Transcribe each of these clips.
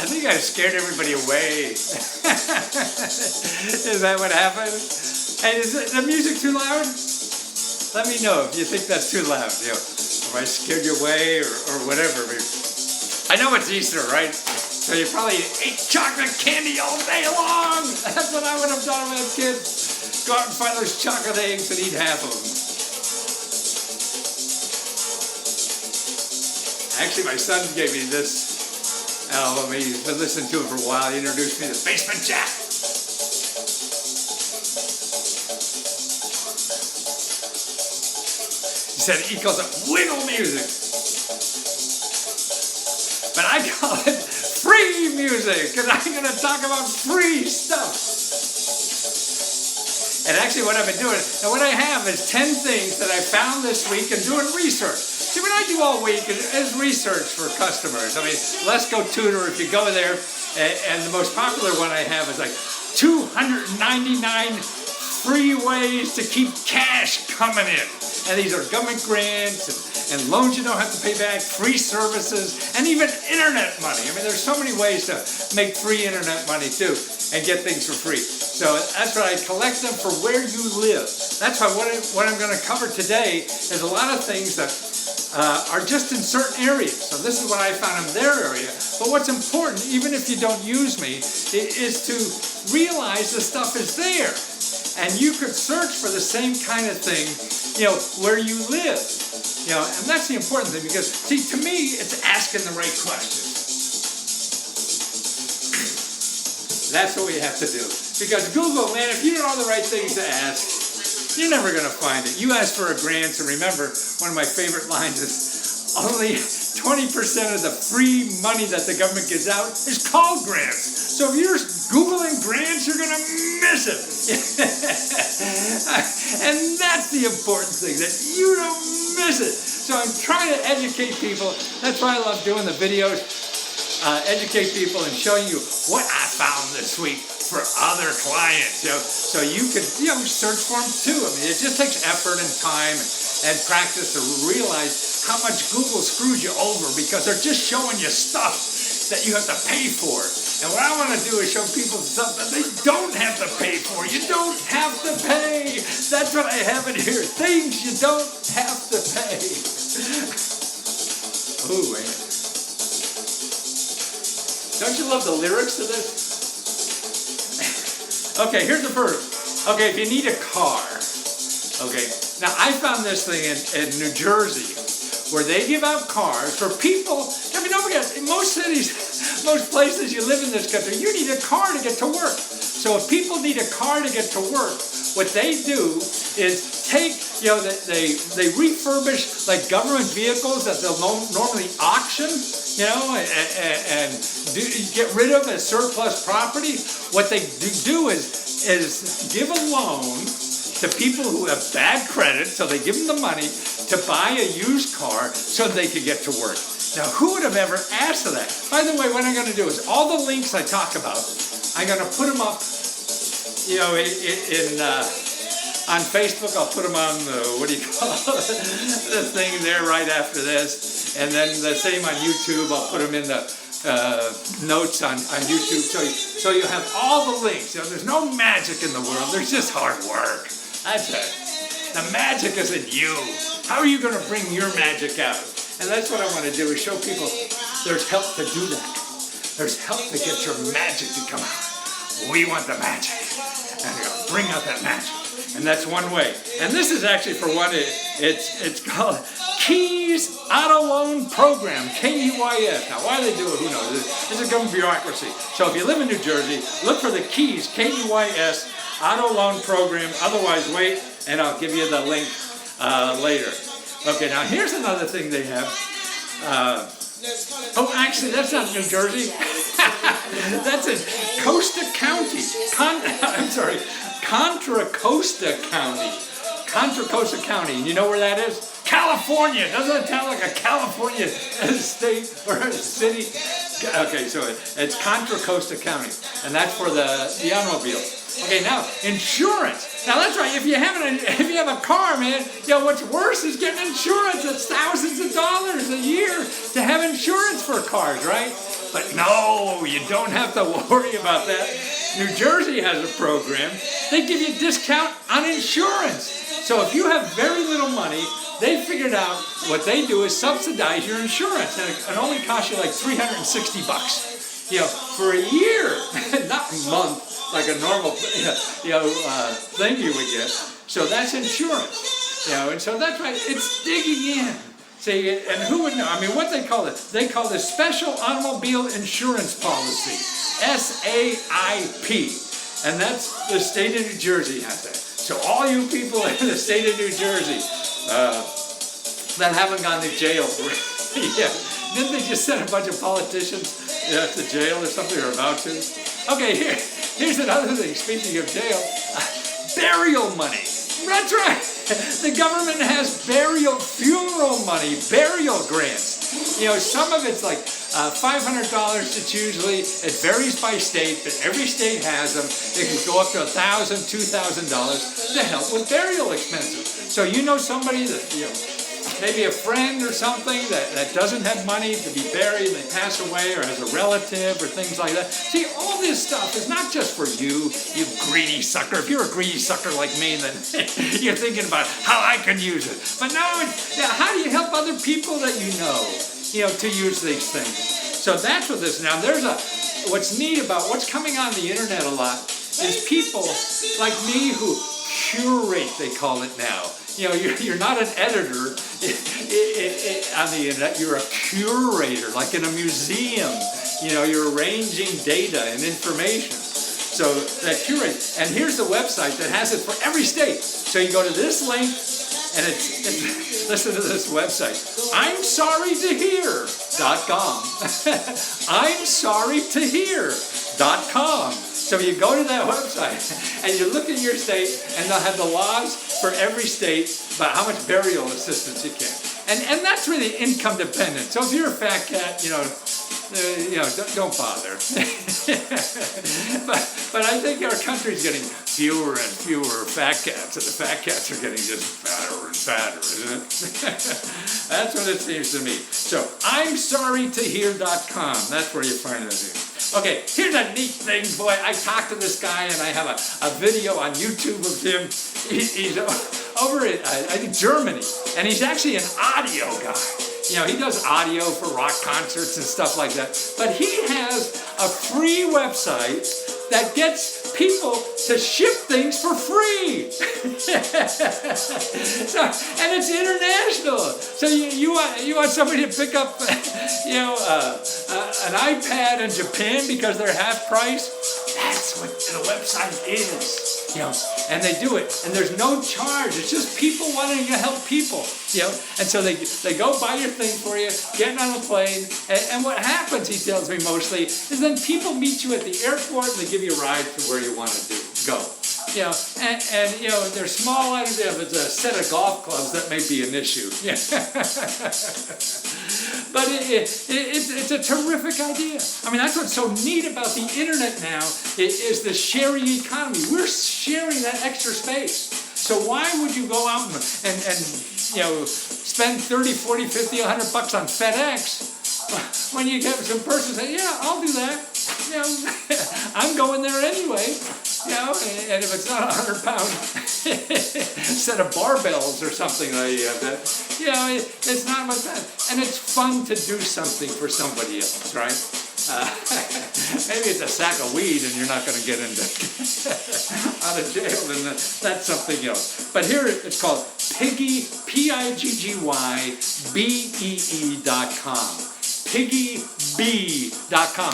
I think I scared everybody away. Is that what happened? Hey, is the music too loud? Let me know if you think that's too loud. You know, if I scared you away or whatever. I know it's Easter, right? So you probably ate chocolate candy all day long. That's what I would have done when I was a kid. Go out and find those chocolate eggs and eat half of them. Actually, my son gave me this album. He's been listening to it for a while. He introduced me to Basement Jack. He calls it wiggle music. But I call it free music because I'm going to talk about free stuff. And actually what I've been doing, and what I have is 10 things that I found this week and doing research. See, what I do all week is research for customers. I mean, Let's Go Tutor, if you go there, and the most popular one I have is like 299 free ways to keep cash coming in. And these are government grants and loans you don't have to pay back, free services, and even internet money. I mean, there's so many ways to make free internet money too and get things for free. So that's what I collect them for where you live. That's why what I'm going to cover today is a lot of things that are just in certain areas. So this is what I found in their area. But what's important, even if you don't use me, is to realize the stuff is there. And you could search for the same kind of thing, you know, where you live. You know, and that's the important thing because, see, to me, it's asking the right questions. That's what we have to do. Because Google, man, if you don't know the right things to ask, you're never going to find it. You ask for a grant, and remember, one of my favorite lines is, only 20% of the free money that the government gives out is called grants. So if you're Googling grants, you're going to miss it. And that's the important thing, that you don't miss it. So I'm trying to educate people. That's why I love doing the videos. Educate people and showing you what I found this week for other clients. You know, so you can search for them too. I mean, it just takes effort and time and practice to realize how much Google screws you over because they're just showing you stuff that you have to pay for. And what I want to do is show people stuff that they don't have to pay for. You don't have to pay. That's what I have in here. Things you don't have to pay. Ooh, wait. Don't you love the lyrics to this? Okay, here's the first. Okay, if you need a car. Okay, now I found this thing in New Jersey where they give out cars for people. I mean, don't forget, in most cities, most places you live in this country, you need a car to get to work. So if people need a car to get to work, what they do is take, they refurbish like government vehicles that they'll normally auction, and get rid of as surplus property. What they do is give a loan to people who have bad credit, so they give them the money to buy a used car so they could get to work. Now, who would have ever asked for that? By the way, what I'm going to do is all the links I talk about, I'm going to put them up, on Facebook. I'll put them on the thing there right after this, and then the same on YouTube. I'll put them in the notes on YouTube, so you have all the links. There's no magic in the world. There's just hard work. That's it. The magic is in you. How are you going to bring your magic out? And that's what I want to do, is show people there's help to do that. There's help to get your magic to come out. We want the magic. And you're going to bring out that magic. And that's one way. And this is actually for one, it's called Keys Auto Loan Program, KEYS. Now, why they do it, who knows? It's a government bureaucracy. So if you live in New Jersey, look for the Keys, KEYS, Auto Loan Program. Otherwise, wait, and I'll give you the link later. Okay, now here's another thing they have. Actually, that's not New Jersey. That's in Contra County. Contra Costa County. Contra Costa County. And you know where that is? California. Doesn't it sound like a California state or a city? Okay, so it's Contra Costa County. And that's for the automobiles. Okay, now, insurance. Now, that's right. If you have a car, man, what's worse is getting insurance. It's thousands of dollars a year to have insurance for cars, right? But no, you don't have to worry about that. New Jersey has a program. They give you a discount on insurance. So if you have very little money, they figured out what they do is subsidize your insurance. And it only costs you like $360. For a year, not a month, like a normal, thing you would get. So that's insurance, and so that's right. It's digging in. See, and who would know? I mean, what they call it? They call it Special Automobile Insurance Policy, SAIP, and that's the state of New Jersey has that. So all you people in the state of New Jersey that haven't gone to jail yet, didn't they just send a bunch of politicians to jail or something, or about to? Okay, here's another thing. Speaking of jail, burial money. That's right. The government has funeral money, burial grants. Some of it's like $500. It's usually, it varies by state, but every state has them. It can go up to $1,000, $2,000 to help with burial expenses. So somebody that maybe a friend or something that doesn't have money to be buried, and they pass away, or has a relative or things like that. See, all this stuff is not just for you greedy sucker. If you're a greedy sucker like me, then you're thinking about how I can use it. But no, how do you help other people that to use these things? So that's what this, now what's neat about what's coming on the internet a lot is people like me who curate, they call it now. You're not an editor on the internet, you're a curator, like in a museum. You're arranging data and information. So that curate, and here's the website that has it for every state. So you go to this link, and it's listen to this website, I'mSorryToHear.com. I'mSorryToHear.com. So you go to that website and you look at your state, and they'll have the laws for every state about how much burial assistance you can. And that's really income dependent. So if you're a fat cat, don't bother. but I think our country's getting fewer and fewer fat cats, and the fat cats are getting just fatter and fatter, isn't it? That's what it seems to me. So I'mSorryToHear.com. That's where you find it. Okay, here's a neat thing, boy. I talked to this guy, and I have a video on YouTube of him. He's over in, I think, Germany, and he's actually an audio guy. He does audio for rock concerts and stuff like that. But he has a free website that gets people to ship things for free. And it's international. So you want somebody to pick up, an iPad in Japan because they're half price? That's what the website is. And they do it, and there's no charge. It's just people wanting to help people, And so they go buy your thing for you, getting on a plane, and what happens, he tells me mostly, is then people meet you at the airport and they give you a ride to where you want to go. And they're small items. If it's a set of golf clubs, that may be an issue. But it's a terrific idea. I mean, that's what's so neat about the internet now is the sharing economy. We're sharing that extra space. So why would you go out and spend 30, 40, 50, $100 on FedEx when you get some person say, yeah, I'll do that. I'm going there anyway. And if it's not 100-pound set of barbells or something like that, it's not much fun. And it's fun to do something for somebody else, right? Maybe it's a sack of weed and you're not going to get into out of jail, then that's something else. But here it's called Piggy, PIGGYBEE.com. PiggyBee.com.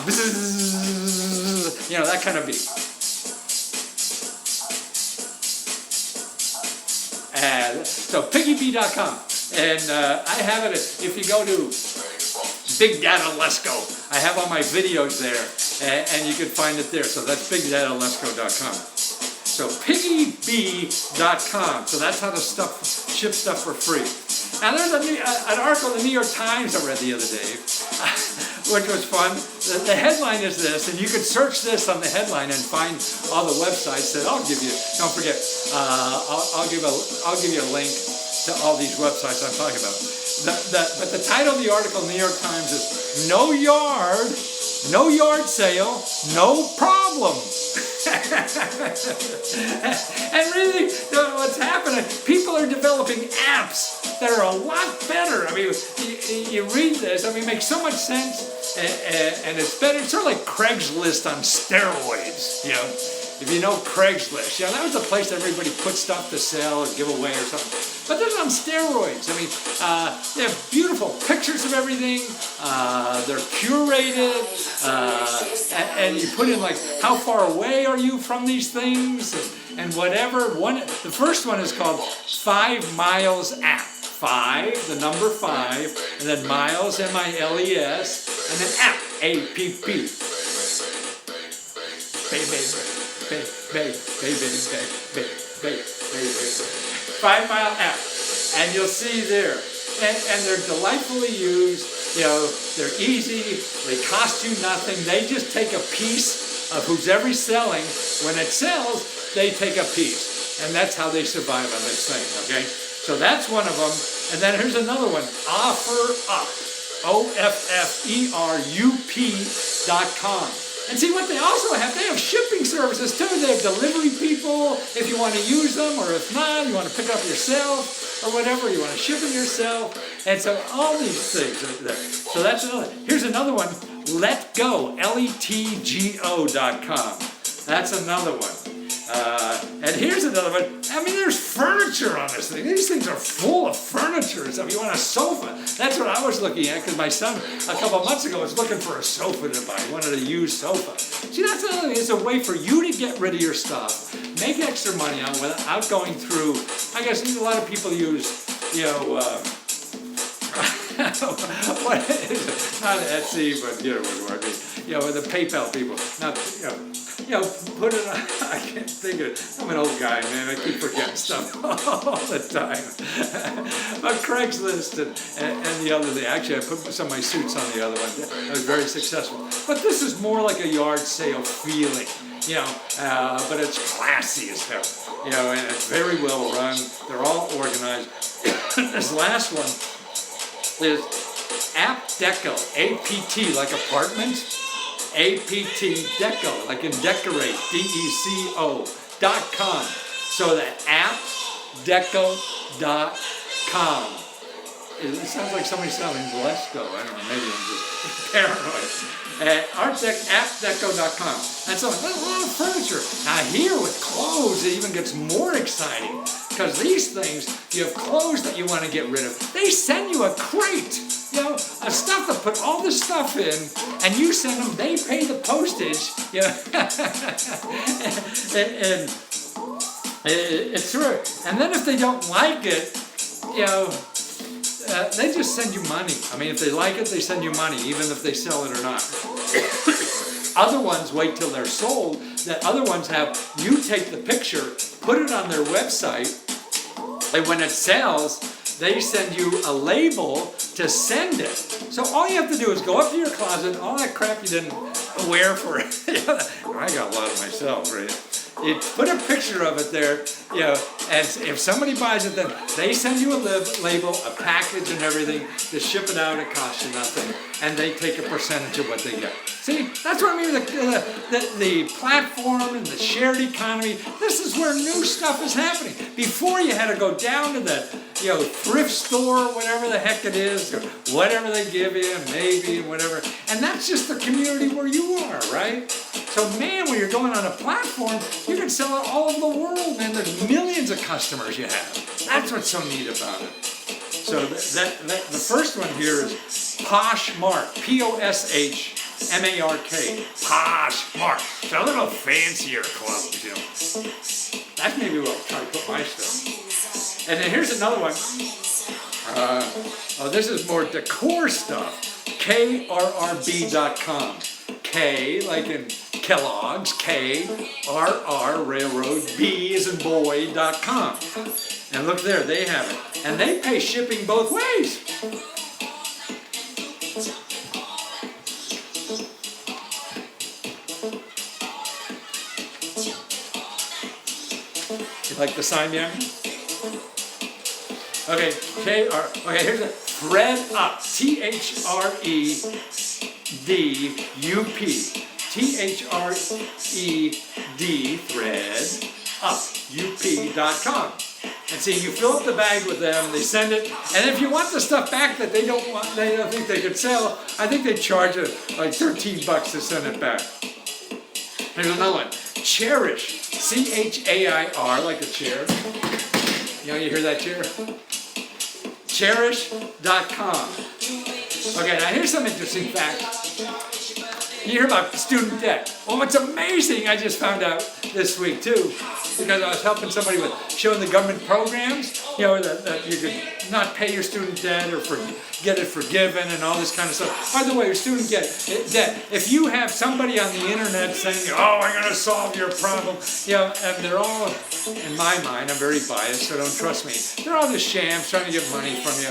That kind of bee. So PiggyBee.com, and I have it. If you go to Big Data Let's Go, I have all my videos there, and you can find it there. So that's BigDataLet'sGo.com. So PiggyBee.com. So that's how to ship stuff for free. Now there's an article in the New York Times I read the other day, which was fun. The headline is this, and you can search this on the headline and find all the websites that I'll give you. Don't forget, I'll give you a link to all these websites I'm talking about. But the title of the article in the New York Times is "No Yard, no yard sale, no problem. And really, what's happening, people are developing apps that are a lot better. I mean, you read this, I mean, it makes so much sense, and it's better. It's sort of like Craigslist on steroids, you know. If you know Craigslist, that was the place everybody put stuff to sell or give away or something. But they're on steroids. I mean, they have beautiful pictures of everything. They're curated, and you put in like how far away are you from these things and whatever. The first one is called 5 Miles App. 5, the number 5, and then miles, M-I-L-E-S, and then app, A-P-P. 5 Mile App, and you'll see there, and they're delightfully used. They're easy. They cost you nothing. They just take a piece of who's ever selling. When it sells, they take a piece, and that's how they survive on this thing. Okay, so that's one of them. And then here's another one, OfferUp, OFFERUP.com. And see what they also have, they have shipping services too. They have delivery people if you want to use them, or if not, you want to pick it up yourself or whatever, you want to ship it yourself. And so all these things are there. So that's another. Here's another one, LetGo, LETGO.com. That's another one. And here's another one. I mean, there's furniture on this thing. These things are full of furniture. So if you want a sofa, that's what I was looking at, because my son a couple of months ago was looking for a sofa to buy. He wanted a used sofa. See, that's another thing. It's a way for you to get rid of your stuff, make extra money on without going through. I guess a lot of people use, what is it? Not Etsy, but the PayPal people. Not put it on. I can't think of it. I'm an old guy, man. I keep forgetting stuff all the time. But Craigslist and the other thing. Actually, I put some of my suits on the other one. I was very successful. But this is more like a yard sale feeling, but it's classy as hell, and it's very well run. They're all organized. This last one is App Deco, A-P-T, like apartment. A-P-T, Deco, like in decorate, D-E-C-O.com. So the appdeco.com. It sounds like somebody selling Let's Go. I don't know, maybe I'm just paranoid. Appdeco.com. And so there's a lot of furniture. Now here with clothes, it even gets more exciting. Because these things, you have clothes that you want to get rid of. They send you a crate. A stuff to put all this stuff in, and you send them, they pay the postage, and it's true. And then if they don't like it, they just send you money. I mean, if they like it, they send you money, even if they sell it or not. Other ones wait till they're sold. That other ones have, you take the picture, put it on their website, and when it sells, they send you a label to send it. So all you have to do is go up to your closet, all that crap you didn't wear for it. I got a lot of myself, right? You put a picture of it there, and if somebody buys it, then they send you a label, a package and everything, to ship it out, it costs you nothing, and they take a percentage of what they get. See, that's what I mean, the platform and the shared economy, this is where new stuff is happening. Before you had to go down to the thrift store, whatever the heck it is, or whatever they give you, maybe, whatever, and that's just the community where you are, right? So man, when you're going on a platform, you can sell it all over the world, man. There's millions of customers you have. That's what's so neat about it. So the first one here is Poshmark, P-O-S-H-M-A-R-K, Poshmark. It's a little fancier clothes, That's maybe where I'll try to put my stuff. And then here's another one. This is more decor stuff. KRRB.com. K, like in Kellogg's, K-R-R, railroad, B as in boy.com. And look there, they have it. And they pay shipping both ways. You like the sign behind me? Okay, here's a ThreadUp, ThreadUp. thread up, up.com. And see, you fill up the bag with them, they send it, and if you want the stuff back that they don't think they could sell, I think they charge it like $13 to send it back. Here's another one, Cherish, C-H-A-I-R, like a chair. You know, you hear that chair? Cherish.com. Okay, now here's some interesting facts. You hear about student debt. Well, what's amazing, I just found out this week too, because I was helping somebody with showing the government programs, you know, that you could not pay your student debt or get it forgiven and all this kind of stuff. By the way, your student debt, if you have somebody on the internet saying, oh, I'm going to solve your problem, you know, and they're all, in my mind, I'm very biased, so don't trust me, they're all just shams trying to get money from you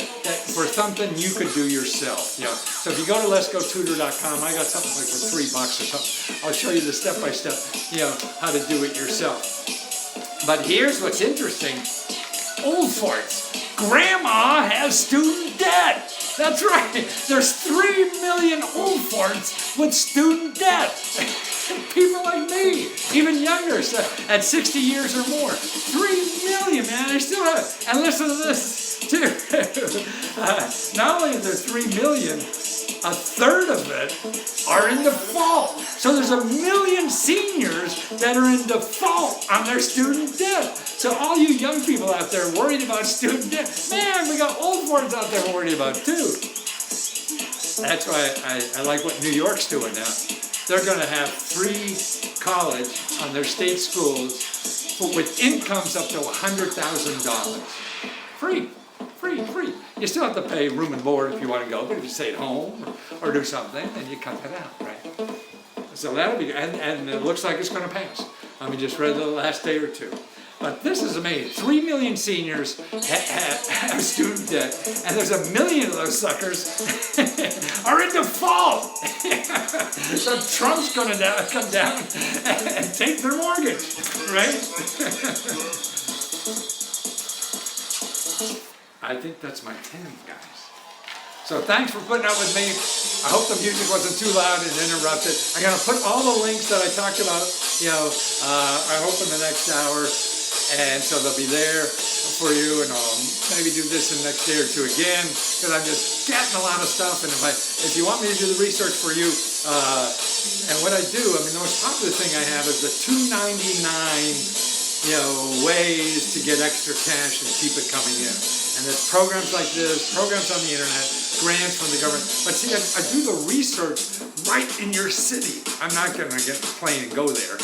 for something you could do yourself. You know. So if you go to letsgotutor.com, I got something like for $3 or something. I'll show you the step-by-step, you know, how to do it yourself. But here's what's interesting. Old farts. Grandma has student debt. That's right. There's 3 million old farts with student debt. People like me, even younger, so at 60 years or more. 3 million, man. They still have. And listen to this, too. Not only is there 3 million, a third of it are in default. So there's 1 million seniors that are in default on their student debt. So all you young people out there worried about student debt, man, we got old farts out there worried about too. That's why I like what New York's doing now. They're going to have free college on their state schools with incomes up to $100,000. Free. Free. You still have to pay room and board if you want to go, but if you stay at home or do something, then you cut that out, right? So that'll be, and it looks like it's going to pass. I mean, just read the last day or two. But this is amazing. 3 million seniors have student debt, and there's 1 million of those suckers are in default. So Trump's going to come down and take their mortgage, right? I think that's my 10, guys. So thanks for putting up with me. I hope the music wasn't too loud and interrupted. I'm going to put all the links that I talked about, you know, I hope in the next hour. And so they'll be there for you, and I'll maybe do this in the next day or two again, because I'm just getting a lot of stuff. And if you want me to do the research for you, and what I do, I mean, the most popular thing I have is the $2.99, you know, ways to get extra cash and keep it coming in. And there's programs like this, programs on the internet, grants from the government. But see, I do the research right in your city. I'm not going to get the plane and go there.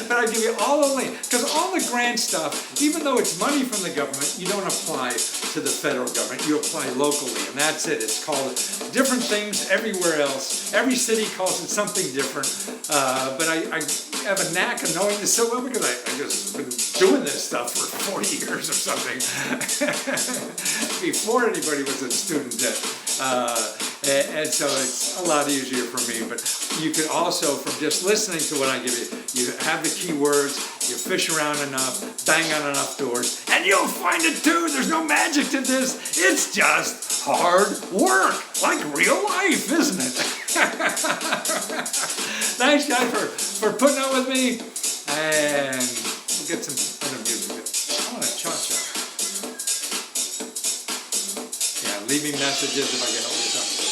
But I give you all the links. Because all the grant stuff, even though it's money from the government, you don't apply to the federal government. You apply locally, and that's it. It's called different things everywhere else. Every city calls it something different. But I have a knack of knowing this so well because I just been doing this stuff for 40 years or something. Before anybody was in student debt. And so it's a lot easier for me. But you can also, from just listening to what I give you, you have the keywords, you fish around enough, bang on enough doors, and you'll find it too. There's no magic to this. It's just hard work, like real life, isn't it? Thanks, guys, for putting up with me. And we'll get some other music. I want a cha-cha. Yeah, leave me messages if I can help you something.